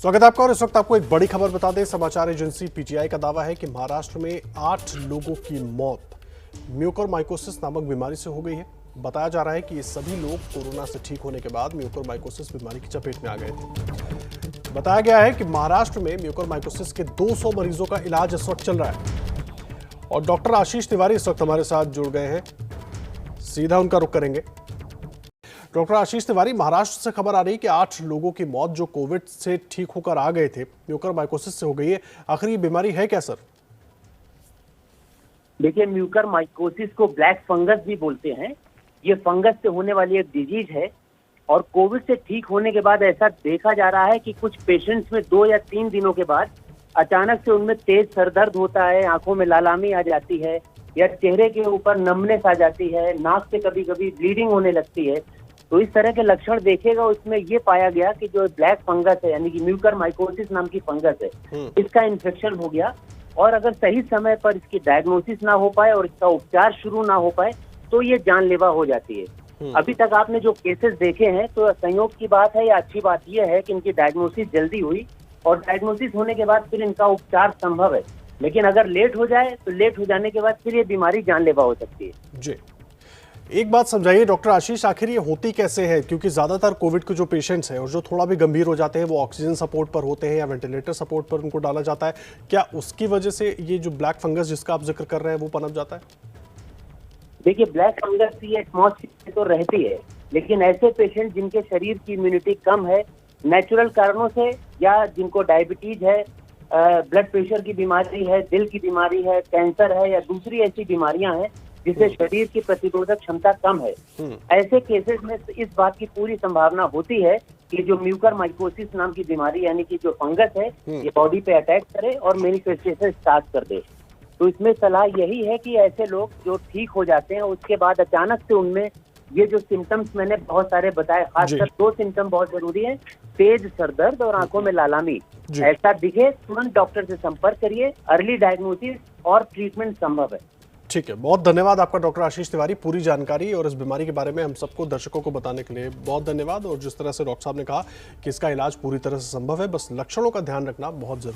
स्वागत है आपका और इस वक्त आपको एक बड़ी खबर बता दें। समाचार एजेंसी पीटीआई का दावा है कि महाराष्ट्र में 8 लोगों की मौत म्यूकोरमाइकोसिस नामक बीमारी से हो गई है। बताया जा रहा है कि ये सभी लोग कोरोना से ठीक होने के बाद म्यूकोरमाइकोसिस बीमारी की चपेट में आ गए थे। बताया गया है कि महाराष्ट्र में म्यूकोरमाइकोसिस के 200 मरीजों का इलाज इस वक्त चल रहा है और डॉक्टर आशीष तिवारी इस वक्त हमारे साथ जुड़ गए हैं। सीधा उनका रुख करेंगे। डॉक्टर आशीष तिवारी, महाराष्ट्र से खबर आ रही है कि 8 लोगों की मौत जो कोविड से ठीक होकर आ गए थे म्यूकोरमाइकोसिस से हो गई है। आखिर ये बीमारी है क्या सर? देखिए, म्यूकोरमाइकोसिस को ब्लैक फंगस भी बोलते हैं। ये फंगस से होने वाली एक डिजीज है और कोविड से ठीक होने के बाद ऐसा देखा जा रहा है कि कुछ पेशेंट्स में 2 या 3 दिनों के बाद अचानक से उनमें तेज सरदर्द होता है, आंखों में लालामी आ जाती है या चेहरे के ऊपर नमनेस आ जाती है, नाक से कभी कभी ब्लीडिंग होने लगती है। तो इस तरह के लक्षण देखेगा उसमें ये पाया गया कि जो ब्लैक फंगस है यानी कि म्यूकोरमाइकोसिस नाम की फंगस है, इसका इन्फेक्शन हो गया। और अगर सही समय पर इसकी डायग्नोसिस ना हो पाए और इसका उपचार शुरू ना हो पाए तो ये जानलेवा हो जाती है। अभी तक आपने जो केसेस देखे हैं तो संयोग की बात है या अच्छी बात यह है कि इनकी डायग्नोसिस जल्दी हुई और डायग्नोसिस होने के बाद फिर इनका उपचार संभव है। लेकिन अगर लेट हो जाए तो लेट हो जाने के बाद फिर ये बीमारी जानलेवा हो सकती है। जी, एक बात समझाइए डॉक्टर आशीष, आखिर ये होती कैसे है? क्योंकि ज्यादातर कोविड के जो पेशेंट्स हैं और जो थोड़ा भी गंभीर हो जाते हैं वो ऑक्सीजन सपोर्ट पर होते हैं या वेंटिलेटर सपोर्ट पर उनको डाला जाता है। क्या उसकी वजह से ये जो ब्लैक फंगस जिसका आप जिक्र कर रहे हैं वो पनप जाता है? देखिए, ब्लैक फंगस की एटमॉस्फेयर तो रहती है, लेकिन ऐसे पेशेंट जिनके शरीर की इम्यूनिटी कम है नेचुरल कारणों से या जिनको डायबिटीज है, ब्लड प्रेशर की बीमारी है, दिल की बीमारी है, कैंसर है या दूसरी ऐसी बीमारियां हैं जिससे शरीर की प्रतिरोधक क्षमता कम है, ऐसे केसेस में इस बात की पूरी संभावना होती है कि जो म्यूकोरमाइकोसिस नाम की बीमारी यानी कि जो फंगस है ये बॉडी पे अटैक करे और मैनिफेस्टेशन स्टार्ट कर दे। तो इसमें सलाह यही है कि ऐसे लोग जो ठीक हो जाते हैं उसके बाद अचानक से उनमें ये जो सिम्टम्स मैंने बहुत सारे बताए, खासकर 2 सिम्टम बहुत जरूरी है, तेज सरदर्द और आंखों में लालामी, ऐसा दिखे तुरंत डॉक्टर से संपर्क करिए। अर्ली डायग्नोसिस और ट्रीटमेंट संभव है। ठीक है, बहुत धन्यवाद आपका डॉक्टर आशीष तिवारी। पूरी जानकारी और इस बीमारी के बारे में हम सबको दर्शकों को बताने के लिए बहुत धन्यवाद। और जिस तरह से डॉक्टर साहब ने कहा कि इसका इलाज पूरी तरह से संभव है, बस लक्षणों का ध्यान रखना बहुत जरूरी है।